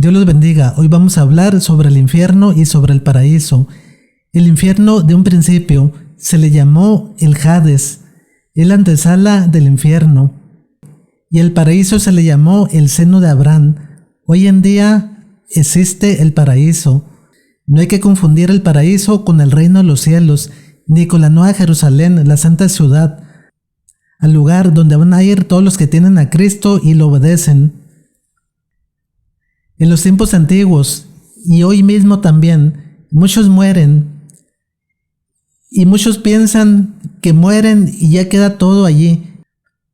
Dios los bendiga. Hoy vamos a hablar sobre el infierno y sobre el paraíso. El infierno de un principio se le llamó el Hades, es la antesala del infierno. Y el paraíso se le llamó el seno de Abraham. Hoy en día existe el paraíso. No hay que confundir el paraíso con el reino de los cielos, ni con la Nueva Jerusalén, la santa ciudad, al lugar donde van a ir todos los que tienen a Cristo y lo obedecen. En los tiempos antiguos, y hoy mismo también, muchos mueren, y muchos piensan que mueren y ya queda todo allí.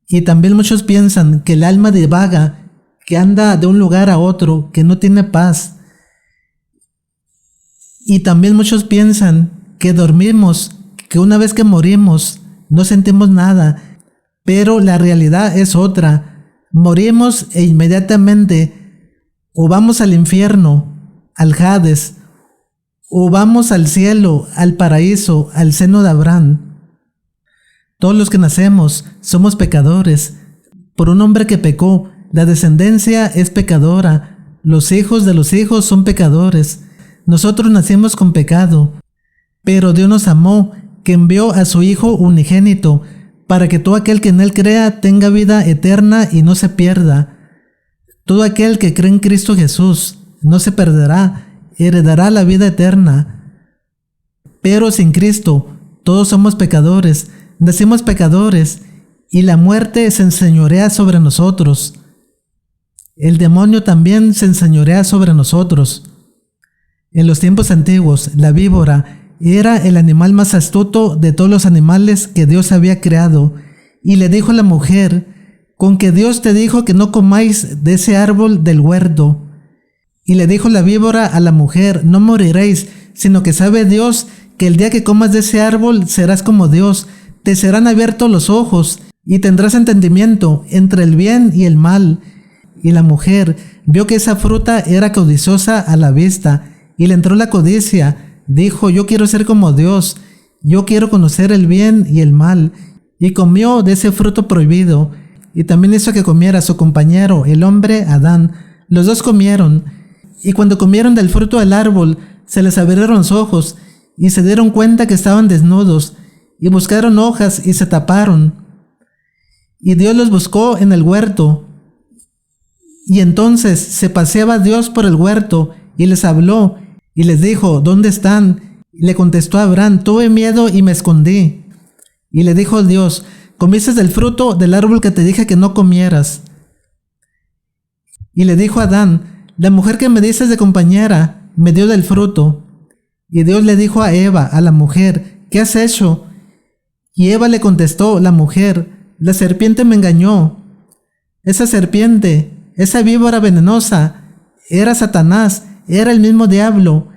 Y también muchos piensan que el alma divaga, que anda de un lugar a otro, que no tiene paz. Y también muchos piensan que dormimos, que una vez que morimos no sentimos nada, pero la realidad es otra. Morimos e inmediatamente o vamos al infierno, al Hades, o vamos al cielo, al paraíso, al seno de Abraham. Todos los que nacemos somos pecadores. Por un hombre que pecó, la descendencia es pecadora. Los hijos de los hijos son pecadores. Nosotros nacimos con pecado, pero Dios nos amó, que envió a su Hijo unigénito, para que todo aquel que en Él crea tenga vida eterna y no se pierda. Todo aquel que cree en Cristo Jesús no se perderá, heredará la vida eterna. Pero sin Cristo, todos somos pecadores, nacimos pecadores, y la muerte se enseñorea sobre nosotros. El demonio también se enseñorea sobre nosotros. En los tiempos antiguos, la víbora era el animal más astuto de todos los animales que Dios había creado, y le dijo a la mujer: con que Dios te dijo que no comáis de ese árbol del huerto. Y le dijo la víbora a la mujer: no moriréis, sino que sabe Dios que el día que comas de ese árbol serás como Dios, te serán abiertos los ojos, y tendrás entendimiento entre el bien y el mal. Y la mujer vio que esa fruta era codiciosa a la vista, y le entró la codicia. Dijo: yo quiero ser como Dios, yo quiero conocer el bien y el mal. Y comió de ese fruto prohibido, y también hizo que comiera su compañero, el hombre Adán. Los dos comieron, y cuando comieron del fruto del árbol, se les abrieron los ojos, y se dieron cuenta que estaban desnudos, y buscaron hojas y se taparon. Y Dios los buscó en el huerto. Y entonces se paseaba Dios por el huerto, y les habló, y les dijo: ¿dónde están? Y le contestó Abraham: tuve miedo y me escondí. Y le dijo Dios: comiste del fruto del árbol que te dije que no comieras. Y le dijo Adán: la mujer que me dices de compañera me dio del fruto. Y Dios le dijo a Eva, a la mujer: ¿qué has hecho? Y Eva le contestó, la mujer: la serpiente me engañó. Esa serpiente, esa víbora venenosa, era Satanás, era el mismo diablo.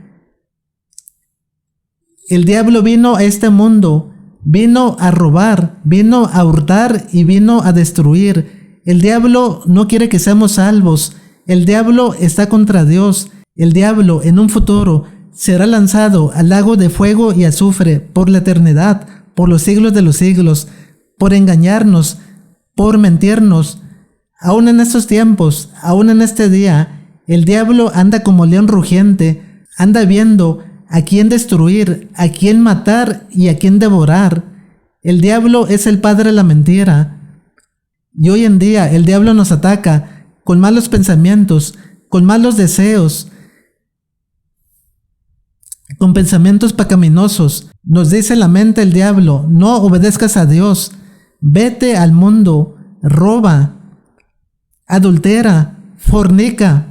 El diablo vino a este mundo, vino a robar, vino a hurtar y vino a destruir. El diablo no quiere que seamos salvos. El diablo está contra Dios. El diablo en un futuro será lanzado al lago de fuego y azufre por la eternidad, por los siglos de los siglos, por engañarnos, por mentirnos. Aún en estos tiempos, aún en este día, el diablo anda como león rugiente, anda viendo a quién destruir, a quién matar y a quién devorar. El diablo es el padre de la mentira. Y hoy en día el diablo nos ataca con malos pensamientos, con malos deseos, con pensamientos pecaminosos. Nos dice en la mente el diablo: no obedezcas a Dios, vete al mundo, roba, adultera, fornica,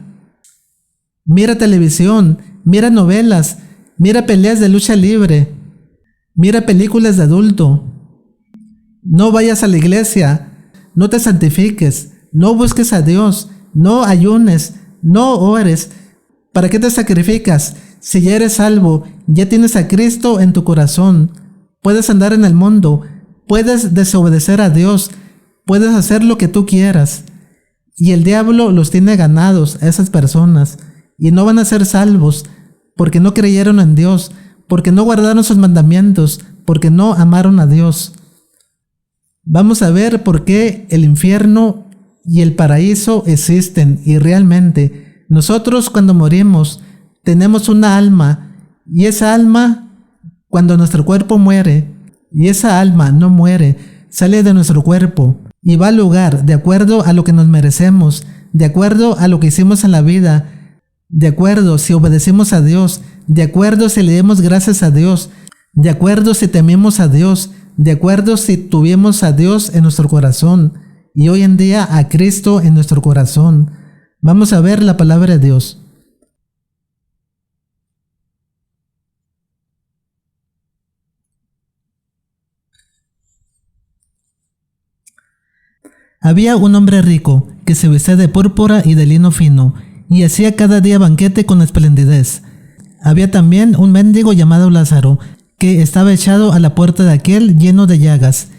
mira televisión, mira novelas, mira peleas de lucha libre, mira películas de adulto. No vayas a la iglesia, no te santifiques, no busques a Dios, no ayunes, no ores. ¿Para qué te sacrificas? Si ya eres salvo, ya tienes a Cristo en tu corazón. Puedes andar en el mundo, puedes desobedecer a Dios, puedes hacer lo que tú quieras. Y el diablo los tiene ganados a esas personas, y no van a ser salvos porque no creyeron en Dios, porque no guardaron sus mandamientos, porque no amaron a Dios. Vamos a ver por qué el infierno y el paraíso existen y realmente Nosotros cuando morimos tenemos una alma, y esa alma, cuando nuestro cuerpo muere, y esa alma no muere, sale de nuestro cuerpo y va al lugar de acuerdo a lo que nos merecemos, de acuerdo a lo que hicimos en la vida, de acuerdo si obedecimos a Dios, de acuerdo si le demos gracias a Dios, de acuerdo si tememos a Dios, de acuerdo si tuvimos a Dios en nuestro corazón y hoy en día a Cristo en nuestro corazón. Vamos a ver la palabra de Dios. Había un hombre rico que se vestía de púrpura y de lino fino y hacía cada día banquete con esplendidez. Había también un mendigo llamado Lázaro que estaba echado a la puerta de aquel lleno de llagas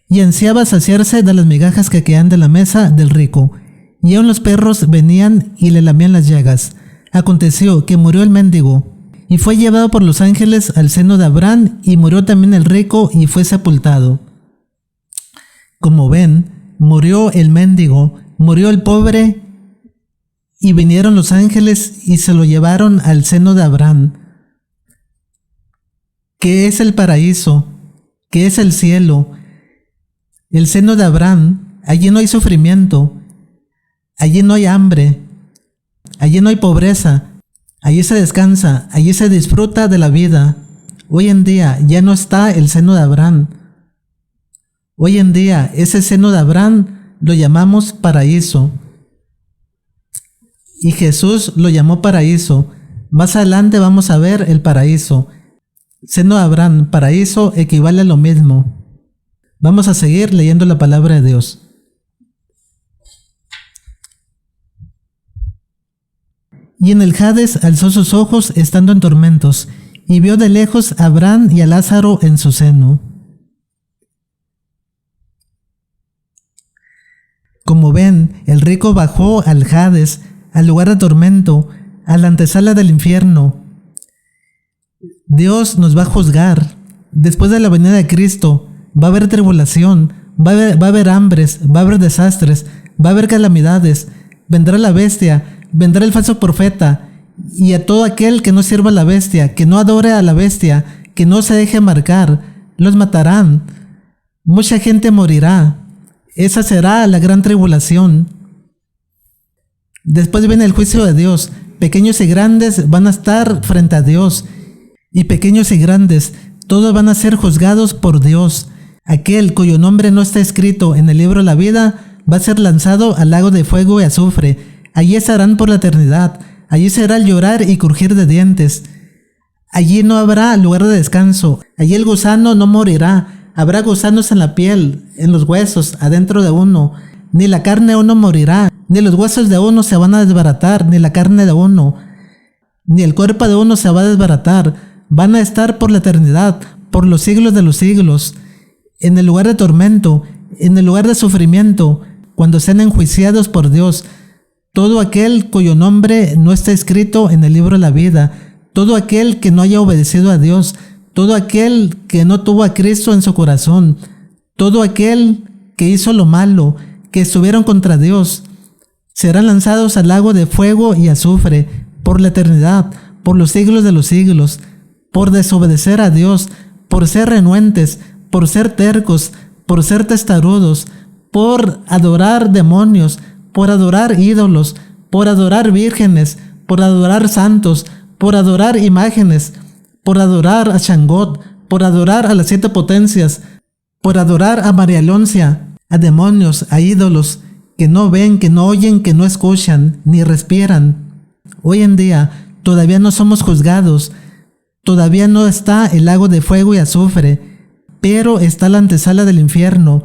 y ansiaba saciarse de las migajas que quedaban de la mesa del rico, y aun los perros venían y le lamían las llagas. Aconteció que murió el mendigo y fue llevado por los ángeles al seno de Abraham, y murió también el rico y fue sepultado. Como ven, murió el mendigo, murió el pobre, y vinieron los ángeles y se lo llevaron al seno de Abraham, que es el paraíso, que es el cielo. El seno de Abraham, allí no hay sufrimiento, allí no hay hambre, allí no hay pobreza, allí se descansa, allí se disfruta de la vida. Hoy en día ya no está el seno de Abraham. Hoy en día ese seno de Abraham lo llamamos paraíso. Y Jesús lo llamó paraíso. Más adelante vamos a ver el paraíso. Seno de Abraham, paraíso, equivale a lo mismo. Vamos a seguir leyendo la palabra de Dios. Y en el Hades alzó sus ojos estando en tormentos, y vio de lejos a Abraham y a Lázaro en su seno. Como ven, el rico bajó al Hades, al lugar de tormento, a la antesala del infierno. Dios nos va a juzgar. Después de la venida de Cristo, va a haber tribulación, va a haber hambres, va a haber desastres, va a haber calamidades, vendrá la bestia, vendrá el falso profeta, y a todo aquel que no sirva a la bestia, que no adore a la bestia, que no se deje marcar, los matarán. Mucha gente morirá. Esa será la gran tribulación. Después viene el juicio de Dios. Pequeños y grandes van a estar frente a Dios, y pequeños y grandes, todos van a ser juzgados por Dios. Aquel cuyo nombre no está escrito en el libro de la vida va a ser lanzado al lago de fuego y azufre. Allí estarán por la eternidad. Allí será el llorar y crujir de dientes. Allí no habrá lugar de descanso. Allí el gusano no morirá. Habrá gusanos en la piel, en los huesos, adentro de uno. Ni la carne de uno morirá, ni los huesos de uno se van a desbaratar, ni la carne de uno, ni el cuerpo de uno se va a desbaratar. Van a estar por la eternidad, por los siglos de los siglos, en el lugar de tormento, en el lugar de sufrimiento, cuando sean enjuiciados por Dios. Todo aquel cuyo nombre no está escrito en el libro de la vida, todo aquel que no haya obedecido a Dios, todo aquel que no tuvo a Cristo en su corazón, todo aquel que hizo lo malo, que estuvieron contra Dios, serán lanzados al lago de fuego y azufre, por la eternidad, por los siglos de los siglos, por desobedecer a Dios, por ser renuentes, por ser tercos, por ser testarudos, por adorar demonios, por adorar ídolos, por adorar vírgenes, por adorar santos, por adorar imágenes, por adorar a Shangot, por adorar a las 7 potencias, por adorar a María Leoncia, a demonios, a ídolos, que no ven, que no oyen, que no escuchan, ni respiran. Hoy en día todavía no somos juzgados, todavía no está el lago de fuego y azufre, pero está la antesala del infierno,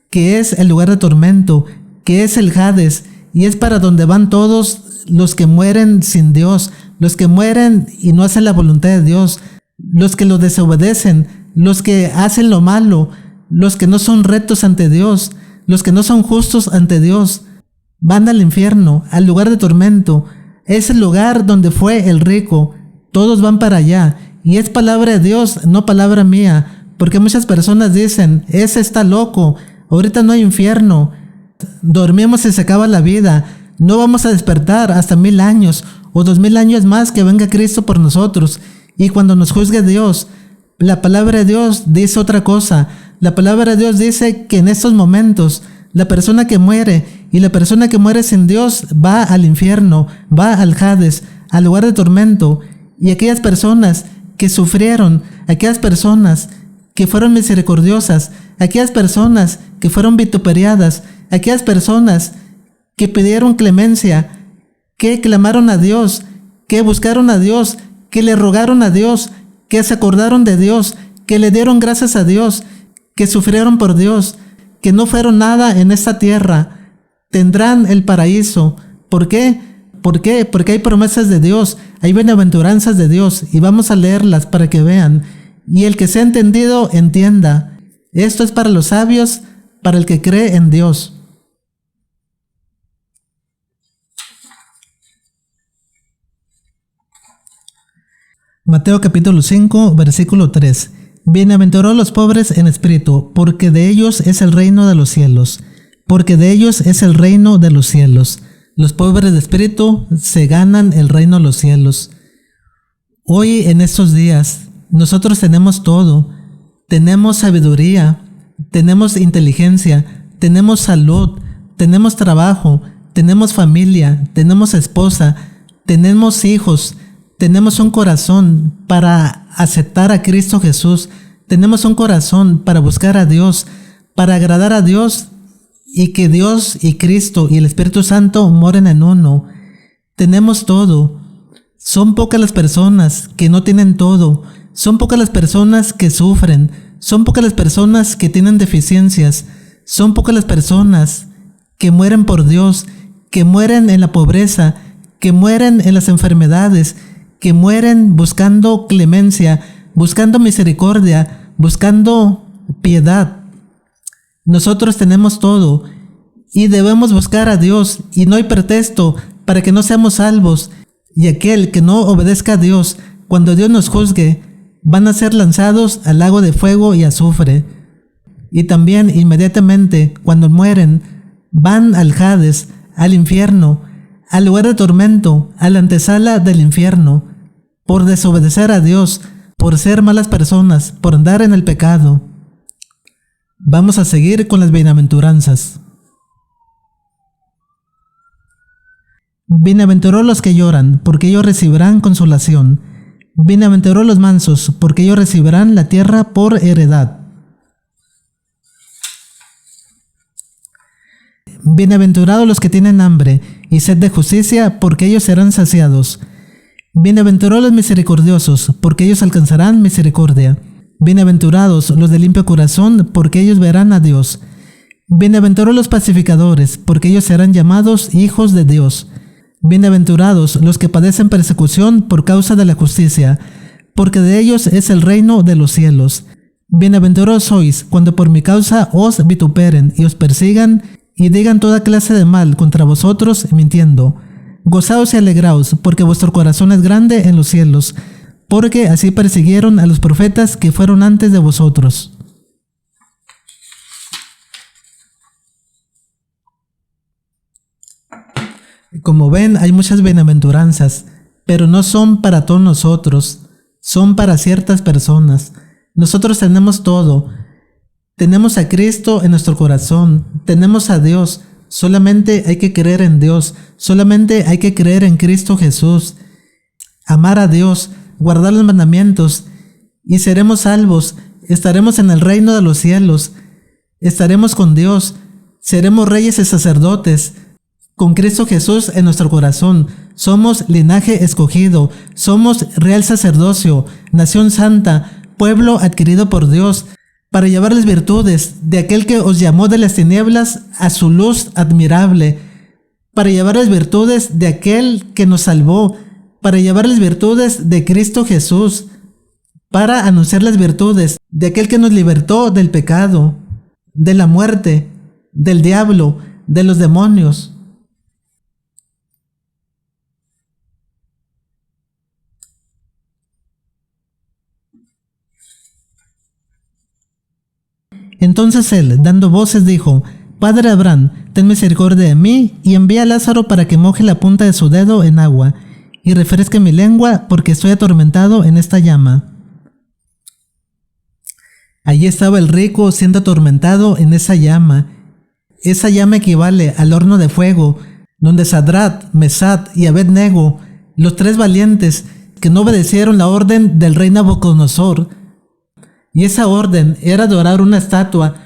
que es el lugar de tormento, que es el Hades, y es para donde van todos los que mueren sin Dios, los que mueren y no hacen la voluntad de Dios, los que lo desobedecen, los que hacen lo malo, los que no son rectos ante Dios, los que no son justos ante Dios. Van al infierno, al lugar de tormento. Es el lugar donde fue el rico. Todos van para allá. Y es palabra de Dios, no palabra mía. Porque muchas personas dicen, ese está loco, ahorita no hay infierno. Dormimos y se acaba la vida. No vamos a despertar hasta 1000 años o 2000 años más que venga Cristo por nosotros. Y cuando nos juzgue Dios, la palabra de Dios dice otra cosa. La palabra de Dios dice que en estos momentos la persona que muere y la persona que muere sin Dios va al infierno, va al Hades, al lugar de tormento. Y aquellas personas que sufrieron, aquellas personas que fueron misericordiosas, aquellas personas que fueron vituperiadas, aquellas personas que pidieron clemencia, que clamaron a Dios, que buscaron a Dios, que le rogaron a Dios, que se acordaron de Dios, que le dieron gracias a Dios, que sufrieron por Dios, que no fueron nada en esta tierra, tendrán el paraíso. ¿Por qué? ¿Por qué? Porque hay promesas de Dios, hay bienaventuranzas de Dios, y vamos a leerlas para que vean. Y el que sea entendido, entienda. Esto es para los sabios, para el que cree en Dios. Mateo capítulo 5, versículo 3. Bienaventurados los pobres en espíritu, porque de ellos es el reino de los cielos. Porque de ellos es el reino de los cielos. Los pobres de espíritu se ganan el reino de los cielos. Hoy, en estos días, nosotros tenemos todo. Tenemos sabiduría, tenemos inteligencia, tenemos salud, tenemos trabajo, tenemos familia, tenemos esposa, tenemos hijos, tenemos un corazón para aceptar a Cristo Jesús, tenemos un corazón para buscar a Dios, para agradar a Dios y que Dios y Cristo y el Espíritu Santo moren en uno. Tenemos todo. Son pocas las personas que no tienen todo. Son pocas las personas que sufren. Son pocas las personas que tienen deficiencias. Son pocas las personas que mueren por Dios, que mueren en la pobreza, que mueren en las enfermedades, que mueren buscando clemencia, buscando misericordia, buscando piedad. Nosotros tenemos todo y debemos buscar a Dios, y no hay pretexto para que no seamos salvos. Y aquel que no obedezca a Dios, cuando Dios nos juzgue, van a ser lanzados al lago de fuego y azufre. Y también inmediatamente, cuando mueren, van al Hades, al infierno, al lugar de tormento, a la antesala del infierno, por desobedecer a Dios, por ser malas personas, por andar en el pecado. Vamos a seguir con las bienaventuranzas. Bienaventurados los que lloran, porque ellos recibirán consolación. Bienaventurados los mansos, porque ellos recibirán la tierra por heredad. Bienaventurados los que tienen hambre y sed de justicia, porque ellos serán saciados. Bienaventurados los misericordiosos, porque ellos alcanzarán misericordia. Bienaventurados los de limpio corazón, porque ellos verán a Dios. Bienaventurados los pacificadores, porque ellos serán llamados hijos de Dios. Bienaventurados los que padecen persecución por causa de la justicia, porque de ellos es el reino de los cielos. Bienaventurados sois cuando por mi causa os vituperen y os persigan y digan toda clase de mal contra vosotros mintiendo. Gozaos y alegraos, porque vuestro corazón es grande en los cielos, porque así persiguieron a los profetas que fueron antes de vosotros. Como ven, hay muchas bienaventuranzas, pero no son para todos nosotros, son para ciertas personas. Nosotros tenemos todo. Tenemos a Cristo en nuestro corazón, tenemos a Dios. Solamente hay que creer en Dios, solamente hay que creer en Cristo Jesús, amar a Dios, guardar los mandamientos, y seremos salvos, estaremos en el reino de los cielos, estaremos con Dios, seremos reyes y sacerdotes, con Cristo Jesús en nuestro corazón. Somos linaje escogido, somos real sacerdocio, nación santa, pueblo adquirido por Dios, para llevar las virtudes de aquel que os llamó de las tinieblas a su luz admirable, para llevar las virtudes de aquel que nos salvó, para llevar las virtudes de Cristo Jesús, para anunciar las virtudes de aquel que nos libertó del pecado, de la muerte, del diablo, de los demonios. Entonces él, dando voces, dijo: Padre Abraham, ten misericordia de mí y envía a Lázaro para que moje la punta de su dedo en agua y refresque mi lengua porque estoy atormentado en esta llama. Allí estaba el rico siendo atormentado en esa llama. Esa llama equivale al horno de fuego, donde Sadrat, Mesat y Abed-Nego, los tres valientes que no obedecieron la orden del rey Nabucodonosor. Y esa orden era adorar una estatua,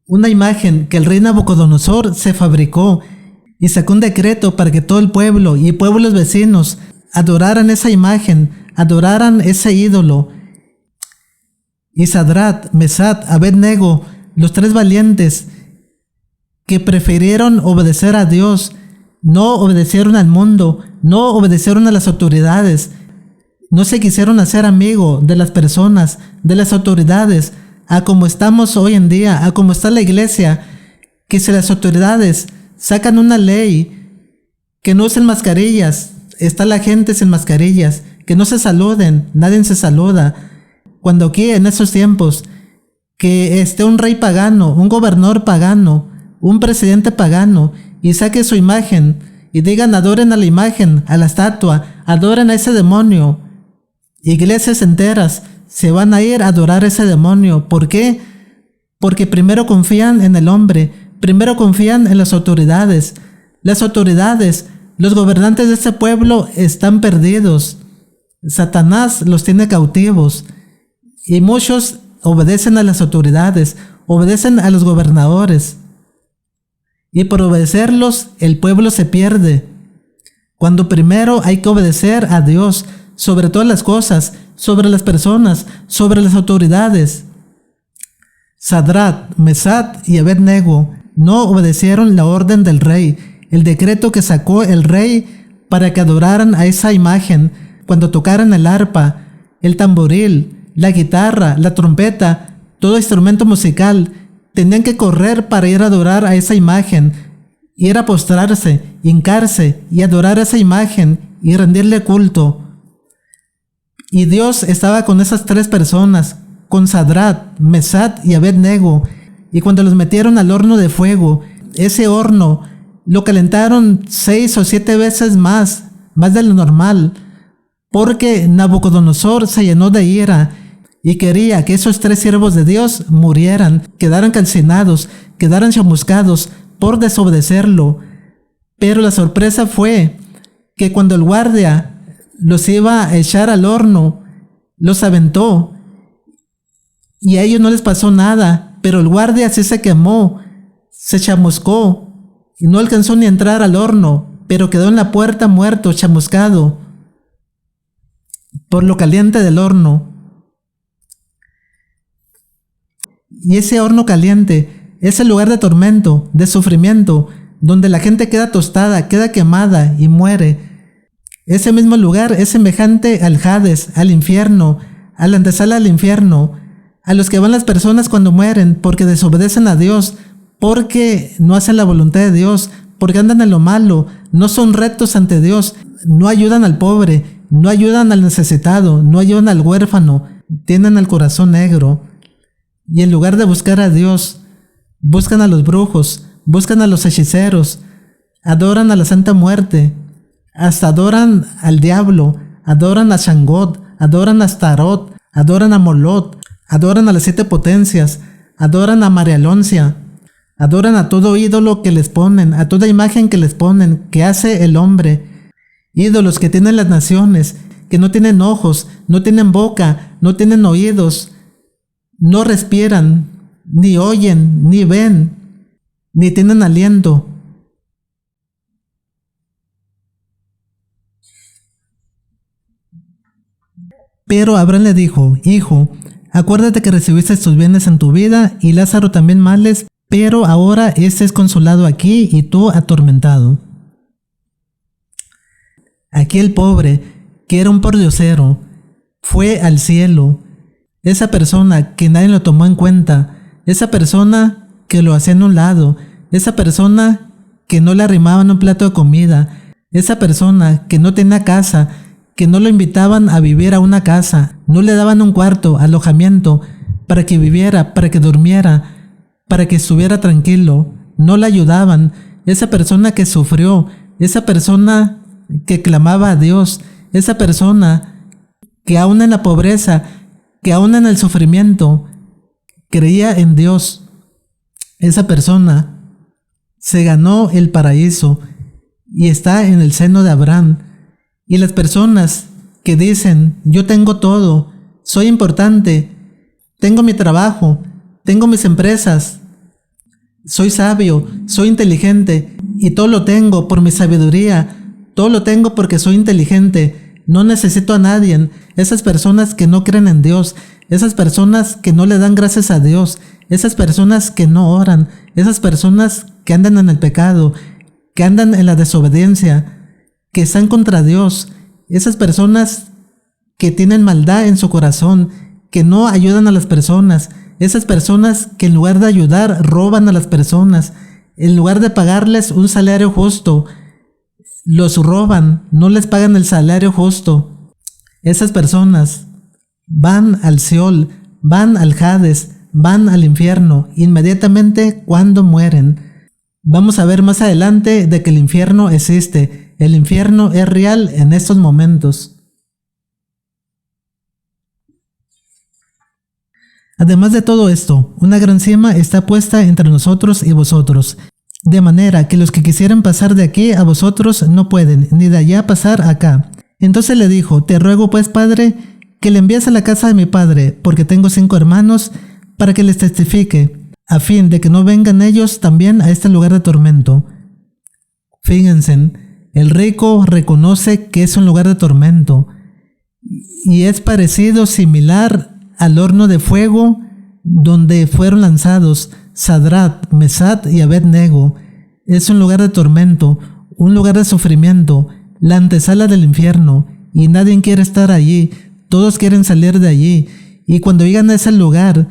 una imagen que el rey Nabucodonosor se fabricó y sacó un decreto para que todo el pueblo y pueblos vecinos adoraran esa imagen, adoraran ese ídolo. Y Sadrat, Mesat, Abed-Nego, los tres valientes que prefirieron obedecer a Dios, no obedecieron al mundo, no obedecieron a las autoridades, no se quisieron hacer amigo de las personas, de las autoridades, a como estamos hoy en día, a como está la iglesia, que si las autoridades sacan una ley que no usen mascarillas, está la gente sin mascarillas, que no se saluden, nadie se saluda. Cuando aquí en esos tiempos, que esté un rey pagano, un gobernador pagano, un presidente pagano, y saque su imagen, y digan adoren a la imagen, a la estatua, adoren a ese demonio. Iglesias enteras se van a ir a adorar a ese demonio. ¿Por qué? Porque primero confían en el hombre, primero confían en las autoridades. Las autoridades, los gobernantes de este pueblo están perdidos. Satanás los tiene cautivos. Y muchos obedecen a las autoridades, obedecen a los gobernadores. Y por obedecerlos, el pueblo se pierde. Cuando primero hay que obedecer a Dios sobre todas las cosas, sobre las personas, sobre las autoridades. Sadrat, Mesat y Abed-Nego no obedecieron la orden del rey, el decreto que sacó el rey para que adoraran a esa imagen cuando tocaran el arpa, el tamboril, la guitarra, la trompeta, todo instrumento musical. Tenían que correr para ir a adorar a esa imagen, ir a postrarse, hincarse y adorar a esa imagen y rendirle culto. Y Dios estaba con esas tres personas, con Sadrat, Mesat y Abed-Nego, y cuando los metieron al horno de fuego, ese horno lo calentaron 6 o 7 veces más de lo normal, porque Nabucodonosor se llenó de ira y quería que esos tres siervos de Dios murieran, quedaran calcinados, quedaran chamuscados por desobedecerlo. Pero la sorpresa fue que cuando el guardia los iba a echar al horno, los aventó y a ellos no les pasó nada, pero el guardia sí se quemó, se chamuscó y no alcanzó ni a entrar al horno, pero quedó en la puerta muerto, chamuscado por lo caliente del horno. Y ese horno caliente es el lugar de tormento, de sufrimiento, donde la gente queda tostada, queda quemada y muere. Ese mismo lugar es semejante al Hades, al infierno, a la antesala del infierno, a los que van las personas cuando mueren porque desobedecen a Dios, porque no hacen la voluntad de Dios, porque andan en lo malo, no son rectos ante Dios, no ayudan al pobre, no ayudan al necesitado, no ayudan al huérfano, tienen el corazón negro. Y en lugar de buscar a Dios, buscan a los brujos, buscan a los hechiceros, adoran a la Santa Muerte, hasta adoran al diablo, adoran a Shangot, adoran a Astarot, adoran a Molot, adoran a las 7 potencias, adoran a María Aloncia, adoran a todo ídolo que les ponen, a toda imagen que les ponen, que hace el hombre, ídolos que tienen las naciones, que no tienen ojos, no tienen boca, no tienen oídos, no respiran, ni oyen, ni ven, ni tienen aliento. Pero Abraham le dijo: Hijo, acuérdate que recibiste tus bienes en tu vida y Lázaro también males, pero ahora este es consolado aquí y tú atormentado. Aquí el pobre, que era un pordiosero, fue al cielo. Esa persona que nadie lo tomó en cuenta, esa persona que lo hacía en un lado, esa persona que no le arrimaban un plato de comida, esa persona que no tenía casa, que no lo invitaban a vivir a una casa, no le daban un cuarto, alojamiento, para que viviera, para que durmiera, para que estuviera tranquilo. no la ayudaban, esa persona que sufrió, esa persona que clamaba a Dios, esa persona que aún en la pobreza, que aún en el sufrimiento, creía en Dios, esa persona se ganó el paraíso y está en el seno de Abraham. Y las personas que dicen, yo tengo todo, soy importante, tengo mi trabajo, tengo mis empresas, soy sabio, soy inteligente y todo lo tengo por mi sabiduría, todo lo tengo porque soy inteligente, no necesito a nadie. Esas personas que no creen en Dios, esas personas que no le dan gracias a Dios, esas personas que no oran, esas personas que andan en el pecado, que andan en la desobediencia, que están contra Dios, esas personas que tienen maldad en su corazón, que no ayudan a las personas, esas personas que en lugar de ayudar roban a las personas, en lugar de pagarles un salario justo, los roban, no les pagan el salario justo. Esas personas van al Seol, van al Hades, van al infierno inmediatamente cuando mueren. Vamos a ver más adelante de que el infierno existe. El infierno es real en estos momentos. Además de todo esto, una gran cima está puesta entre nosotros y vosotros, de manera que los que quisieran pasar de aquí a vosotros no pueden, ni de allá pasar acá. Entonces le dijo, te ruego pues, Padre, que le envíes a la casa de mi padre, porque tengo 5 hermanos, para que les testifique, a fin de que no vengan ellos también a este lugar de tormento. Fíjense, el rico reconoce que es un lugar de tormento, y es parecido, similar al horno de fuego donde fueron lanzados Sadrat, Mesat y Abed-nego. Es un lugar de tormento, un lugar de sufrimiento, la antesala del infierno, y nadie quiere estar allí, todos quieren salir de allí, y cuando llegan a ese lugar,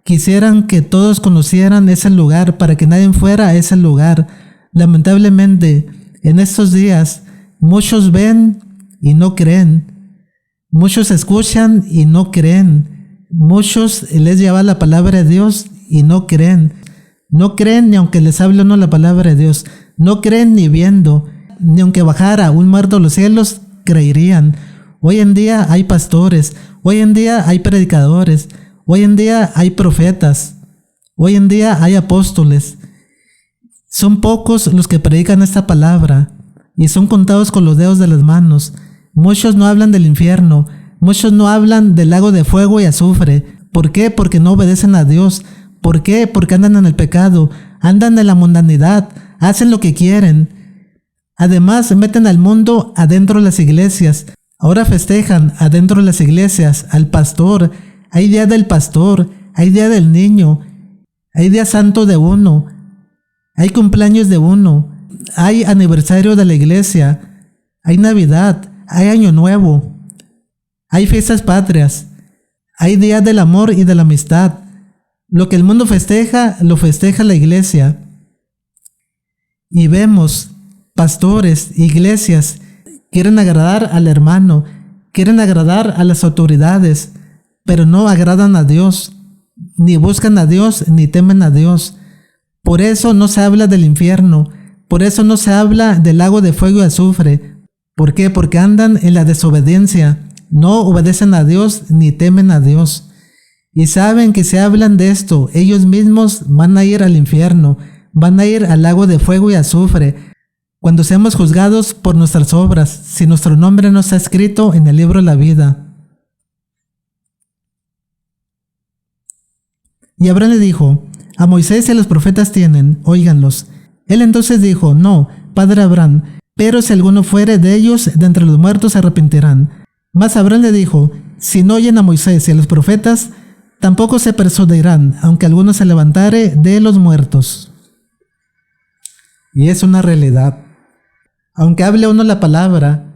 quisieran que todos conocieran ese lugar para que nadie fuera a ese lugar. Lamentablemente, en estos días, muchos ven y no creen, muchos escuchan y no creen, muchos les lleva la palabra de Dios y no creen ni aunque les hable uno la palabra de Dios, no creen ni viendo, ni aunque bajara un muerto a los cielos, creerían. Hoy en día hay pastores, hoy en día hay predicadores, hoy en día hay profetas, hoy en día hay apóstoles. Son pocos los que predican esta palabra y son contados con los dedos de las manos. Muchos no hablan del infierno, muchos no hablan del lago de fuego y azufre. ¿Por qué? Porque no obedecen a Dios. ¿Por qué? Porque andan en el pecado, andan en la mundanidad, hacen lo que quieren. Además, meten al mundo adentro de las iglesias. Ahora festejan adentro de las iglesias al pastor. Hay día del pastor, hay día del niño, hay día santo de uno, hay cumpleaños de uno, hay aniversario de la iglesia, hay Navidad, hay Año Nuevo, hay fiestas patrias, hay día del amor y de la amistad. Lo que el mundo festeja, lo festeja la iglesia. Y vemos pastores, iglesias, quieren agradar al hermano, quieren agradar a las autoridades, pero no agradan a Dios, ni buscan a Dios, ni temen a Dios. Por eso no se habla del infierno, por eso no se habla del lago de fuego y azufre. ¿Por qué? Porque andan en la desobediencia, no obedecen a Dios, ni temen a Dios. Y saben que si hablan de esto, ellos mismos van a ir al infierno, van a ir al lago de fuego y azufre, cuando seamos juzgados por nuestras obras, si nuestro nombre no está escrito en el libro de la vida. Y Abraham le dijo, a Moisés y a los profetas tienen, óiganlos. Él entonces dijo, no, padre Abraham, pero si alguno fuere de ellos, de entre los muertos se arrepentirán. Mas Abraham le dijo, si no oyen a Moisés y a los profetas, tampoco se persuadirán, aunque alguno se levantare de los muertos. Y es una realidad. Aunque hable uno la palabra,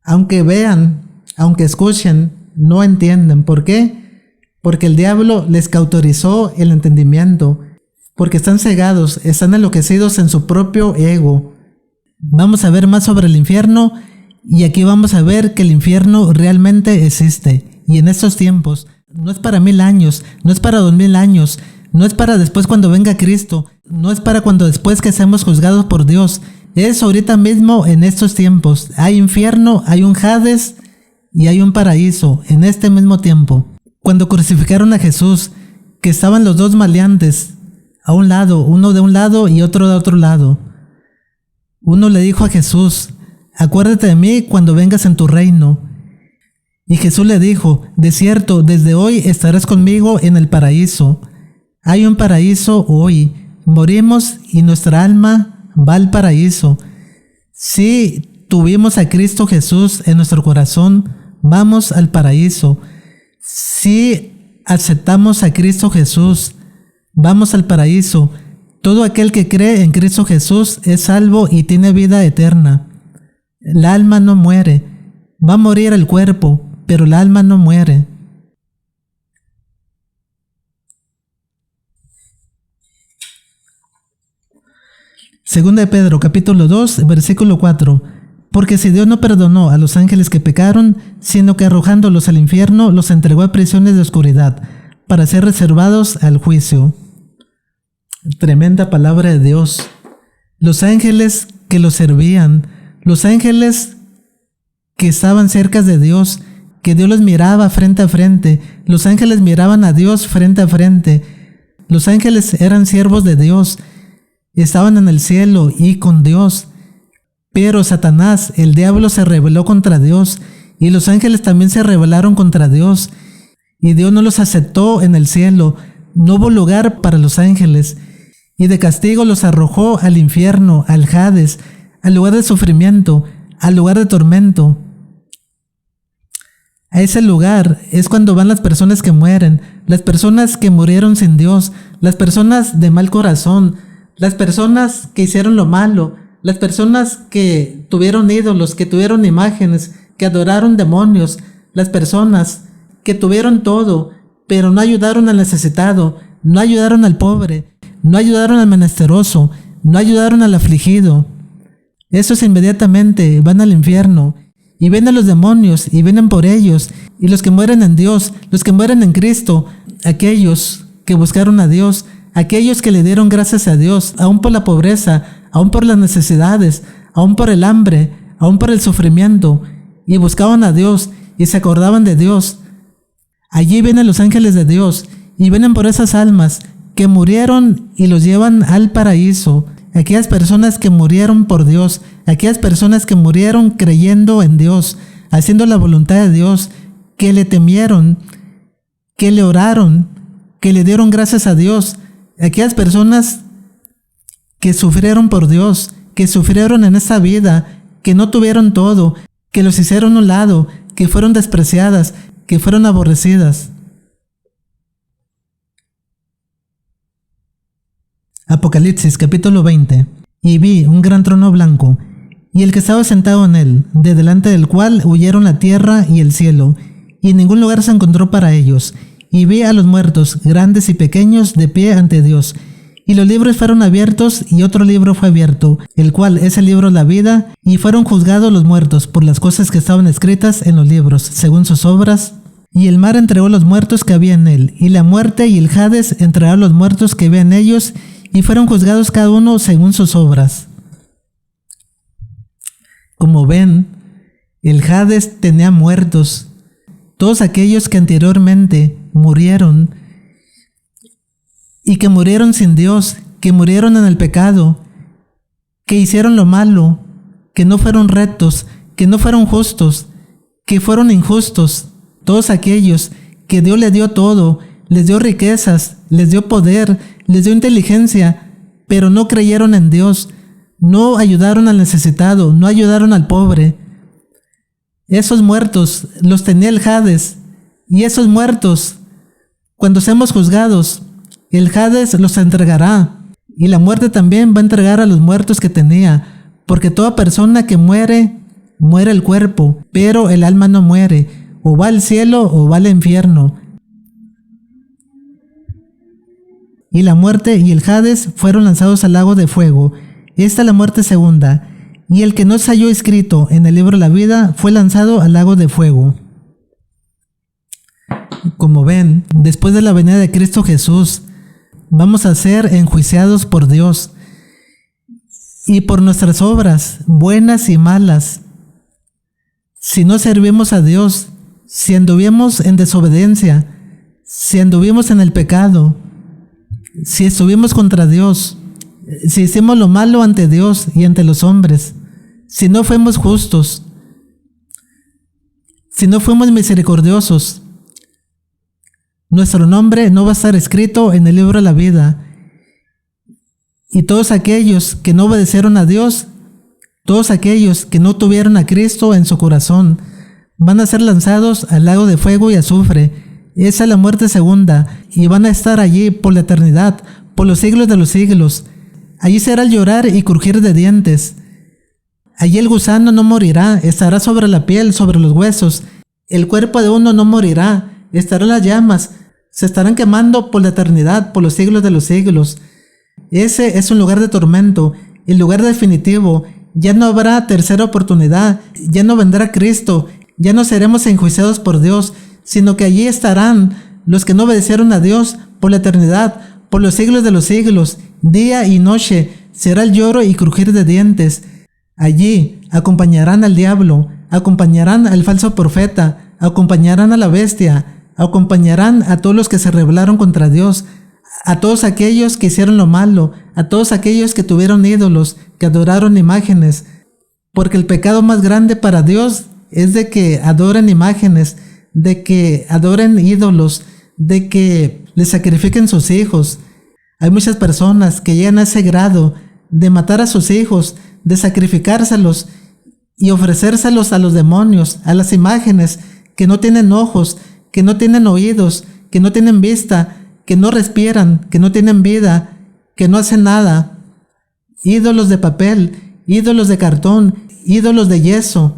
aunque vean, aunque escuchen, no entienden. ¿Por qué? Porque el diablo les cauterizó el entendimiento, porque están cegados, están enloquecidos en su propio ego. Vamos a ver más sobre el infierno, y aquí vamos a ver que el infierno realmente existe. Y en estos tiempos, no es para 1000 años, no es para 2000 años, no es para después cuando venga Cristo, no es para cuando después que seamos juzgados por Dios, es ahorita mismo en estos tiempos. Hay infierno, hay un Hades y hay un paraíso en este mismo tiempo. Cuando crucificaron a Jesús, que estaban los dos maleantes a un lado, uno de un lado y otro de otro lado. Uno le dijo a Jesús: acuérdate de mí cuando vengas en tu reino. Y Jesús le dijo: de cierto, desde hoy estarás conmigo en el paraíso. Hay un paraíso hoy. Morimos y nuestra alma va al paraíso. Si tuvimos a Cristo Jesús en nuestro corazón, vamos al paraíso. Si aceptamos a Cristo Jesús, vamos al paraíso. Todo aquel que cree en Cristo Jesús es salvo y tiene vida eterna. El alma no muere. Va a morir el cuerpo, pero el alma no muere. Segunda de Pedro, capítulo 2, versículo 4. Porque si Dios no perdonó a los ángeles que pecaron, sino que arrojándolos al infierno, los entregó a prisiones de oscuridad, para ser reservados al juicio. Tremenda palabra de Dios. Los ángeles que los servían, los ángeles que estaban cerca de Dios, que Dios los miraba frente a frente, los ángeles miraban a Dios frente a frente. Los ángeles eran siervos de Dios, estaban en el cielo y con Dios. Pero Satanás, el diablo, se rebeló contra Dios, y los ángeles también se rebelaron contra Dios, y Dios no los aceptó en el cielo. No hubo lugar para los ángeles, y de castigo los arrojó al infierno, al Hades, al lugar de sufrimiento, al lugar de tormento. A ese lugar es cuando van las personas que mueren, las personas que murieron sin Dios, las personas de mal corazón, las personas que hicieron lo malo, las personas que tuvieron ídolos, que tuvieron imágenes, que adoraron demonios, las personas que tuvieron todo, pero no ayudaron al necesitado, no ayudaron al pobre, no ayudaron al menesteroso, no ayudaron al afligido. Esos inmediatamente van al infierno, y ven a los demonios, y vienen por ellos, y los que mueren en Dios, los que mueren en Cristo, aquellos que buscaron a Dios, aquellos que le dieron gracias a Dios, aún por la pobreza, aún por las necesidades, aún por el hambre, aún por el sufrimiento, y buscaban a Dios, y se acordaban de Dios. Allí vienen los ángeles de Dios, y vienen por esas almas que murieron y los llevan al paraíso. Aquellas personas que murieron por Dios, aquellas personas que murieron creyendo en Dios, haciendo la voluntad de Dios, que le temieron, que le oraron, que le dieron gracias a Dios, aquellas personas que sufrieron por Dios, que sufrieron en esta vida, que no tuvieron todo, que los hicieron a un lado, que fueron despreciadas, que fueron aborrecidas. Apocalipsis capítulo 20. Y vi un gran trono blanco, y el que estaba sentado en él, de delante del cual huyeron la tierra y el cielo, y en ningún lugar se encontró para ellos. Y vi a los muertos, grandes y pequeños, de pie ante Dios. Y los libros fueron abiertos, y otro libro fue abierto, el cual es el libro de la vida, y fueron juzgados los muertos por las cosas que estaban escritas en los libros, según sus obras. Y el mar entregó los muertos que había en él, y la muerte y el Hades entregaron los muertos que había en ellos, y fueron juzgados cada uno según sus obras. Como ven, el Hades tenía muertos, todos aquellos que anteriormente murieron, y que murieron sin Dios, que murieron en el pecado, que hicieron lo malo, que no fueron rectos, que no fueron justos, que fueron injustos. Todos aquellos que Dios les dio todo, les dio riquezas, les dio poder, les dio inteligencia, pero no creyeron en Dios, no ayudaron al necesitado, no ayudaron al pobre. Esos muertos los tenía el Hades, y esos muertos, cuando seamos juzgados, el Hades los entregará, y la muerte también va a entregar a los muertos que tenía, porque toda persona que muere, muere el cuerpo, pero el alma no muere, o va al cielo o va al infierno. Y la muerte y el Hades fueron lanzados al lago de fuego. Esta es la muerte segunda, y el que no se halló escrito en el libro de la vida fue lanzado al lago de fuego. Como ven, después de la venida de Cristo Jesús, vamos a ser enjuiciados por Dios y por nuestras obras, buenas y malas. Si no servimos a Dios, si anduvimos en desobediencia, si anduvimos en el pecado, si estuvimos contra Dios, si hicimos lo malo ante Dios y ante los hombres, si no fuimos justos, si no fuimos misericordiosos, nuestro nombre no va a estar escrito en el libro de la vida. Y todos aquellos que no obedecieron a Dios, todos aquellos que no tuvieron a Cristo en su corazón, van a ser lanzados al lago de fuego y azufre. Esa es la muerte segunda, y van a estar allí por la eternidad, por los siglos de los siglos. Allí será el llorar y crujir de dientes. Allí el gusano no morirá, estará sobre la piel, sobre los huesos. El cuerpo de uno no morirá, estará en las llamas, se estarán quemando por la eternidad, por los siglos de los siglos. Ese es un lugar de tormento, el lugar definitivo. Ya no habrá tercera oportunidad, ya no vendrá Cristo, ya no seremos enjuiciados por Dios, sino que allí estarán los que no obedecieron a Dios por la eternidad, por los siglos de los siglos. Día y noche será el lloro y crujir de dientes. Allí acompañarán al diablo, acompañarán al falso profeta, acompañarán a la bestia, acompañarán a todos los que se rebelaron contra Dios, a todos aquellos que hicieron lo malo, a todos aquellos que tuvieron ídolos, que adoraron imágenes, porque el pecado más grande para Dios es de que adoren imágenes, de que adoren ídolos, de que le sacrifiquen sus hijos. Hay muchas personas que llegan a ese grado de matar a sus hijos, de sacrificárselos y ofrecérselos a los demonios, a las imágenes que no tienen ojos, que no tienen oídos, que no tienen vista, que no respiran, que no tienen vida, que no hacen nada. Ídolos de papel, ídolos de cartón, ídolos de yeso.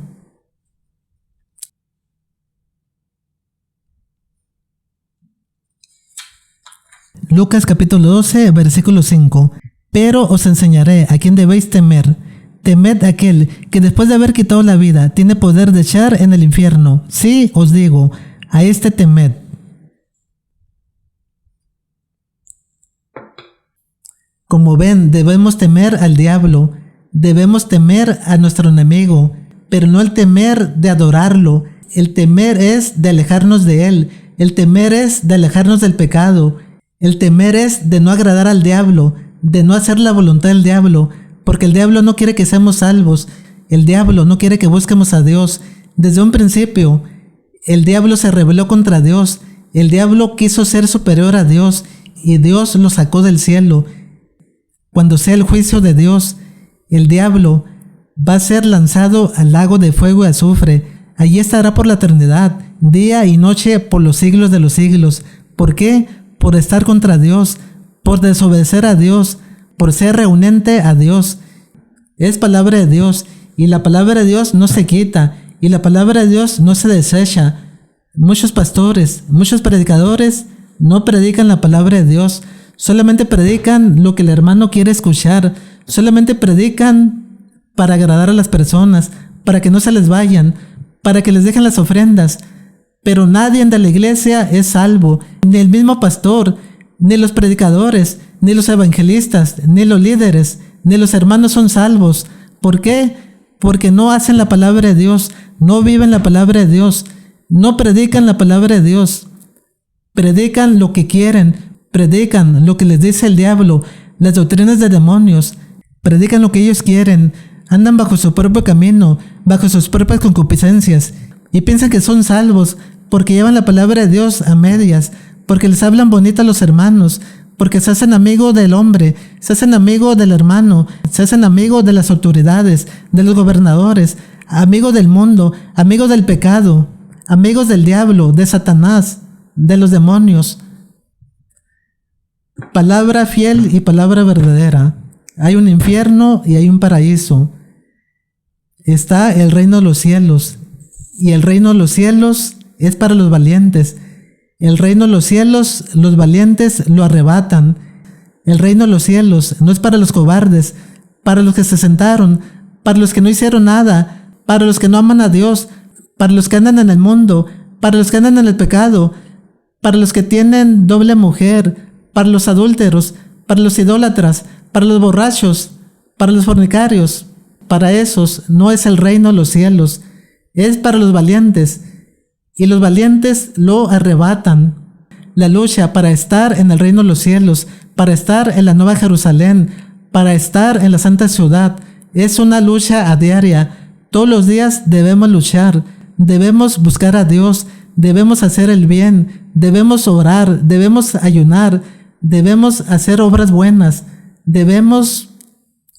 Lucas capítulo 12, versículo 5. Pero os enseñaré a quién debéis temer. Temed a aquel que después de haber quitado la vida tiene poder de echar en el infierno. Sí, os digo, a este temed. Como ven, debemos temer al diablo, debemos temer a nuestro enemigo, pero no el temer de adorarlo. El temer es de alejarnos de él, el temer es de alejarnos del pecado, el temer es de no agradar al diablo, de no hacer la voluntad del diablo, porque el diablo no quiere que seamos salvos, el diablo no quiere que busquemos a Dios. Desde un principio, el diablo se rebeló contra Dios, el diablo quiso ser superior a Dios y Dios lo sacó del cielo. Cuando sea el juicio de Dios, el diablo va a ser lanzado al lago de fuego y azufre. Allí estará por la eternidad, día y noche por los siglos de los siglos. ¿Por qué? Por estar contra Dios, por desobedecer a Dios, por ser reunente a Dios. Es palabra de Dios, y la palabra de Dios no se quita, y la palabra de Dios no se desecha. Muchos pastores, muchos predicadores no predican la palabra de Dios, solamente predican lo que el hermano quiere escuchar, solamente predican para agradar a las personas, para que no se les vayan, para que les dejen las ofrendas. Pero nadie de la iglesia es salvo, ni el mismo pastor, ni los predicadores, ni los evangelistas, ni los líderes, ni los hermanos son salvos. ¿Por qué? Porque no hacen la palabra de Dios, no viven la palabra de Dios, no predican la palabra de Dios. Predican lo que quieren, predican lo que les dice el diablo, las doctrinas de demonios, predican lo que ellos quieren, andan bajo su propio camino, bajo sus propias concupiscencias, y piensan que son salvos porque llevan la palabra de Dios a medias, porque les hablan bonito a los hermanos, porque se hacen amigos del hombre, se hacen amigos del hermano, se hacen amigos de las autoridades, de los gobernadores, amigos del mundo, amigos del pecado, amigos del diablo, de Satanás, de los demonios. Palabra fiel y palabra verdadera. Hay un infierno y hay un paraíso. Está el reino de los cielos, y el reino de los cielos es para los valientes. El reino de los cielos, los valientes lo arrebatan. El reino de los cielos no es para los cobardes, para los que se sentaron, para los que no hicieron nada, para los que no aman a Dios, para los que andan en el mundo, para los que andan en el pecado, para los que tienen doble mujer, para los adúlteros, para los idólatras, para los borrachos, para los fornicarios. Para esos no es el reino de los cielos, es para los valientes, y los valientes lo arrebatan. La lucha para estar en el reino de los cielos, para estar en la Nueva Jerusalén, para estar en la Santa Ciudad, es una lucha a diaria. Todos los días debemos luchar, debemos buscar a Dios, debemos hacer el bien, debemos orar, debemos ayunar, debemos hacer obras buenas, debemos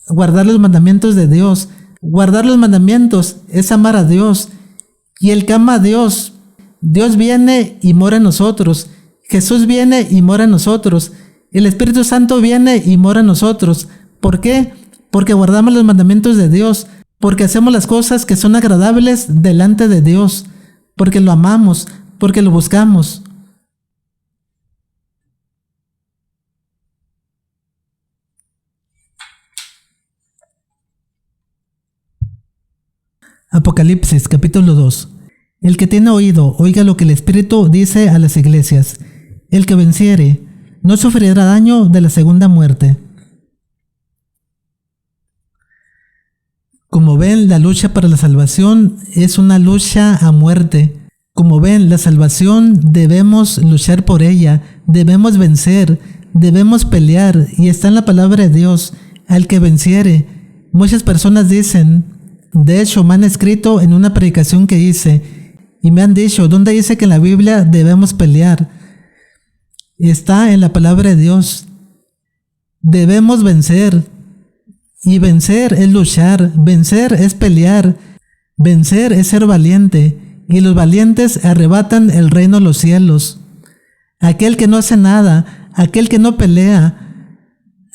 guardar los mandamientos de Dios. Guardar los mandamientos es amar a Dios, y el que ama a Dios, Dios viene y mora en nosotros, Jesús viene y mora en nosotros, el Espíritu Santo viene y mora en nosotros. ¿Por qué? Porque guardamos los mandamientos de Dios, porque hacemos las cosas que son agradables delante de Dios, porque lo amamos, porque lo buscamos. Apocalipsis capítulo 2. El que tiene oído, oiga lo que el Espíritu dice a las iglesias. El que venciere, no sufrirá daño de la segunda muerte. Como ven, la lucha para la salvación es una lucha a muerte. Como ven, la salvación debemos luchar por ella, debemos vencer, debemos pelear, y está en la palabra de Dios, al que venciere. Muchas personas dicen, de hecho me han escrito en una predicación que hice, y me han dicho, ¿dónde dice que en la Biblia debemos pelear? Está en la palabra de Dios. Debemos vencer. Y vencer es luchar, vencer es pelear, vencer es ser valiente, y los valientes arrebatan el reino de los cielos. Aquel que no hace nada, aquel que no pelea,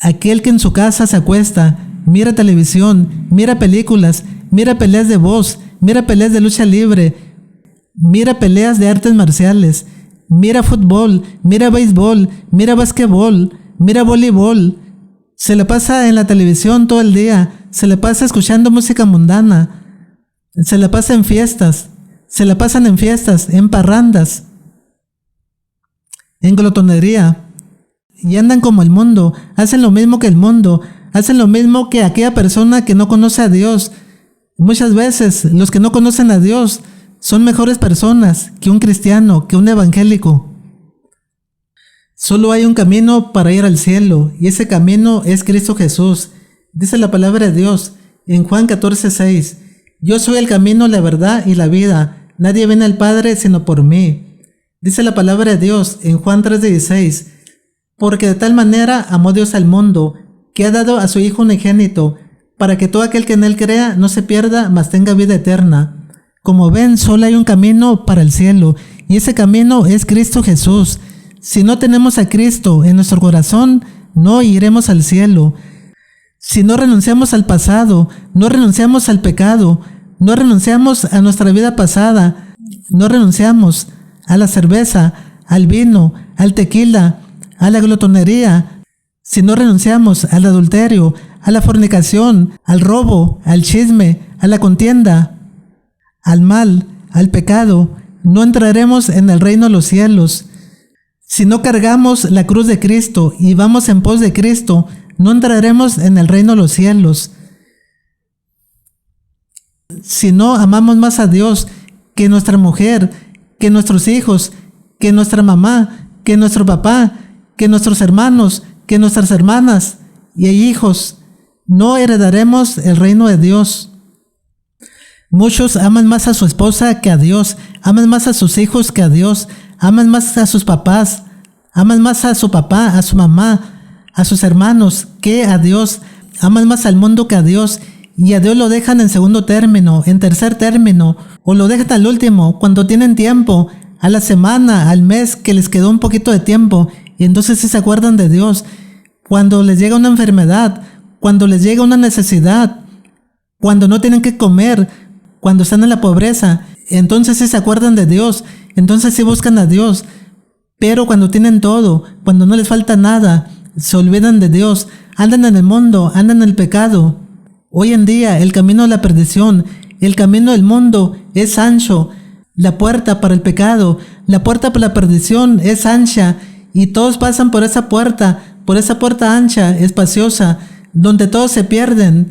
aquel que en su casa se acuesta, mira televisión, mira películas, mira peleas de voz, mira peleas de lucha libre, mira peleas de artes marciales, mira fútbol, mira béisbol, mira basquetbol, mira voleibol. Se le pasa en la televisión todo el día, se le pasa escuchando música mundana, se le pasa en fiestas, se le pasan en fiestas, en parrandas, en glotonería, y andan como el mundo, hacen lo mismo que el mundo, hacen lo mismo que aquella persona que no conoce a Dios. Muchas veces los que no conocen a Dios son mejores personas que un cristiano, que un evangélico. Solo hay un camino para ir al cielo, y ese camino es Cristo Jesús. Dice la palabra de Dios en Juan 14:6, yo soy el camino, la verdad y la vida. Nadie viene al Padre sino por mí. Dice la palabra de Dios en Juan 3:16, porque de tal manera amó Dios al mundo, que ha dado a su Hijo unigénito, para que todo aquel que en él crea no se pierda, mas tenga vida eterna. Como ven, solo hay un camino para el cielo, y ese camino es Cristo Jesús. Si no tenemos a Cristo en nuestro corazón, no iremos al cielo. Si no renunciamos al pasado, no renunciamos al pecado, no renunciamos a nuestra vida pasada, no renunciamos a la cerveza, al vino, al tequila, a la glotonería, si no renunciamos al adulterio, a la fornicación, al robo, al chisme, a la contienda, al mal, al pecado, no entraremos en el reino de los cielos. Si no cargamos la cruz de Cristo y vamos en pos de Cristo, no entraremos en el reino de los cielos. Si no amamos más a Dios que nuestra mujer, que nuestros hijos, que nuestra mamá, que nuestro papá, que nuestros hermanos, que nuestras hermanas y hijos, no heredaremos el reino de Dios. Muchos aman más a su esposa que a Dios, aman más a sus hijos que a Dios, aman más a sus papás, aman más a su papá, a su mamá, a sus hermanos que a Dios, aman más al mundo que a Dios, y a Dios lo dejan en segundo término, en tercer término, o lo dejan al último, cuando tienen tiempo, a la semana, al mes, que les quedó un poquito de tiempo, y entonces sí se acuerdan de Dios. Cuando les llega una enfermedad, cuando les llega una necesidad, cuando no tienen que comer, cuando están en la pobreza, entonces sí se acuerdan de Dios, entonces sí buscan a Dios. Pero cuando tienen todo, cuando no les falta nada, se olvidan de Dios, andan en el mundo, andan en el pecado. Hoy en día el camino de la perdición, el camino del mundo es ancho, la puerta para el pecado, la puerta para la perdición es ancha, y todos pasan por esa puerta ancha, espaciosa, donde todos se pierden.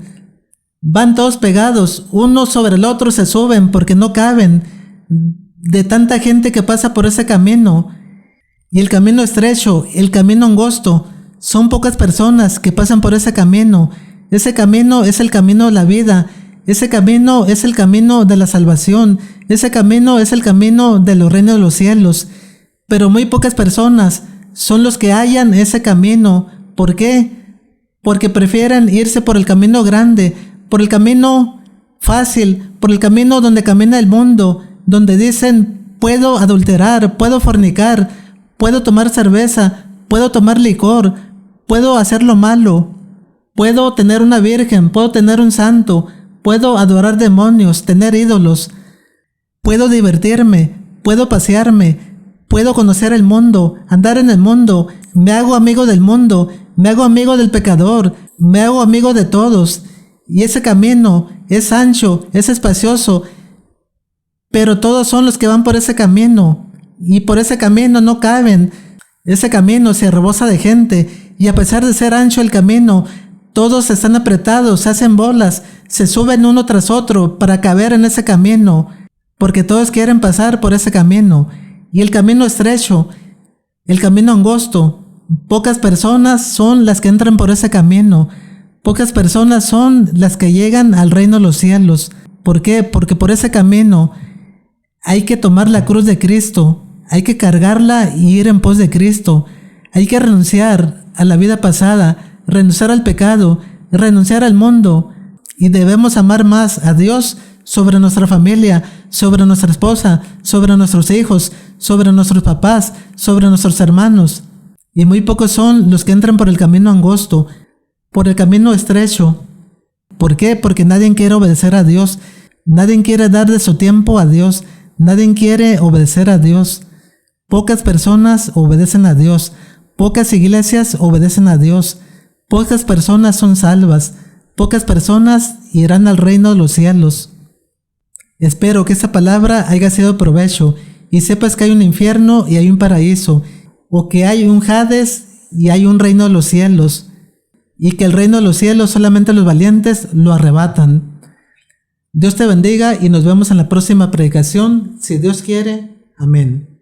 Van todos pegados, uno sobre el otro se suben porque no caben de tanta gente que pasa por ese camino. Y el camino estrecho, el camino angosto, son pocas personas que pasan por ese camino. Ese camino es el camino de la vida. Ese camino es el camino de la salvación. Ese camino es el camino de los reinos de los cielos. Pero muy pocas personas son los que hallan ese camino. ¿Por qué? Porque prefieren irse por el camino grande, por el camino fácil, por el camino donde camina el mundo, donde dicen, puedo adulterar, puedo fornicar, puedo tomar cerveza, puedo tomar licor, puedo hacer lo malo, puedo tener una virgen, puedo tener un santo, puedo adorar demonios, tener ídolos, puedo divertirme, puedo pasearme, puedo conocer el mundo, andar en el mundo, me hago amigo del mundo, me hago amigo del pecador, me hago amigo de todos. Y ese camino es ancho, es espacioso, pero todos son los que van por ese camino, y por ese camino no caben. Ese camino se rebosa de gente, y a pesar de ser ancho el camino, todos están apretados, se hacen bolas, se suben uno tras otro para caber en ese camino, porque todos quieren pasar por ese camino. Y el camino estrecho, el camino angosto, pocas personas son las que entran por ese camino. Pocas personas son las que llegan al reino de los cielos. ¿Por qué? Porque por ese camino hay que tomar la cruz de Cristo, hay que cargarla y ir en pos de Cristo. Hay que renunciar a la vida pasada, renunciar al pecado, renunciar al mundo. Y debemos amar más a Dios sobre nuestra familia, sobre nuestra esposa, sobre nuestros hijos, sobre nuestros papás, sobre nuestros hermanos. Y muy pocos son los que entran por el camino angosto, por el camino estrecho. ¿Por qué? Porque nadie quiere obedecer a Dios. Nadie quiere dar de su tiempo a Dios. Nadie quiere obedecer a Dios. Pocas personas obedecen a Dios. Pocas iglesias obedecen a Dios. Pocas personas son salvas. Pocas personas irán al reino de los cielos. Espero que esta palabra haya sido de provecho y sepas que hay un infierno y hay un paraíso, o que hay un Hades y hay un reino de los cielos, y que el reino de los cielos solamente los valientes lo arrebatan. Dios te bendiga y nos vemos en la próxima predicación, si Dios quiere. Amén.